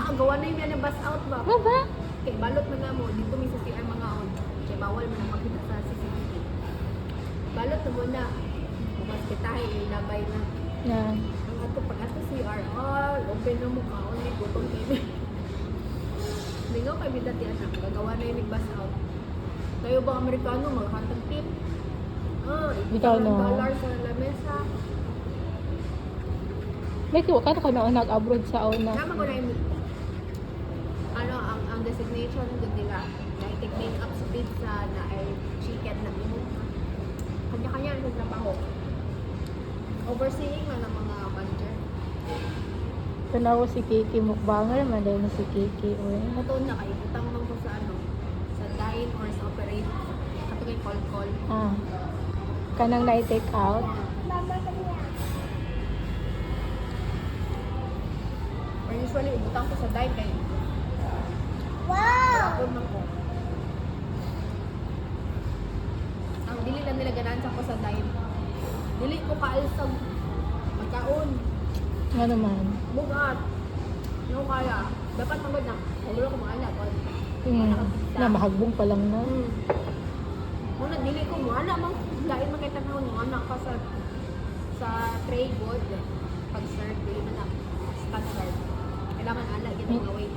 agawa na yung yan bus out ba? Ano ba? Kay balot man na mo, dito may sa CR mga on. Kay bawal man na makita sa CCTV. Balot na mo na. Bukas kitahe, ilabay na. Na. Ang ato pag ato CR, open na mo ka, may gutong kayo. Lingaw kay bidati anak, gagawa na yung bus out. Kayo ba Amerikano, maghatag tip? Ikaw no. $1 sa lamesa. May kiwa ka na nag-abroad sa una. Naman ko na yung ang designation ng nila na i-take make-up sa pizza na ay chicken na imo. Kanya-kanya ang trabaho. Overseeing man ang mga manager. Tanawa si Kiki mukbanger, malay na si Kiki. Uy. Matuon na kayo, utang mo ko sa sa dine or sa operate. Kato kay call. Ah. Kanang na-take out. Or usually, utang ko sa dine kay Tapon man ko. Ang dili lang nila ganahan ko sa dine. Dili ko kaalsag magkaon. Nga naman. Bugat. No kaya. Dapat magod na. Wala ko mga anak. Na mahagbong pa lang na. Muna dili ko mo anak mang lain makita na mo anak ka sa tray good. Pag serve dili man na stand serve. Kailangan anak gid nga wait.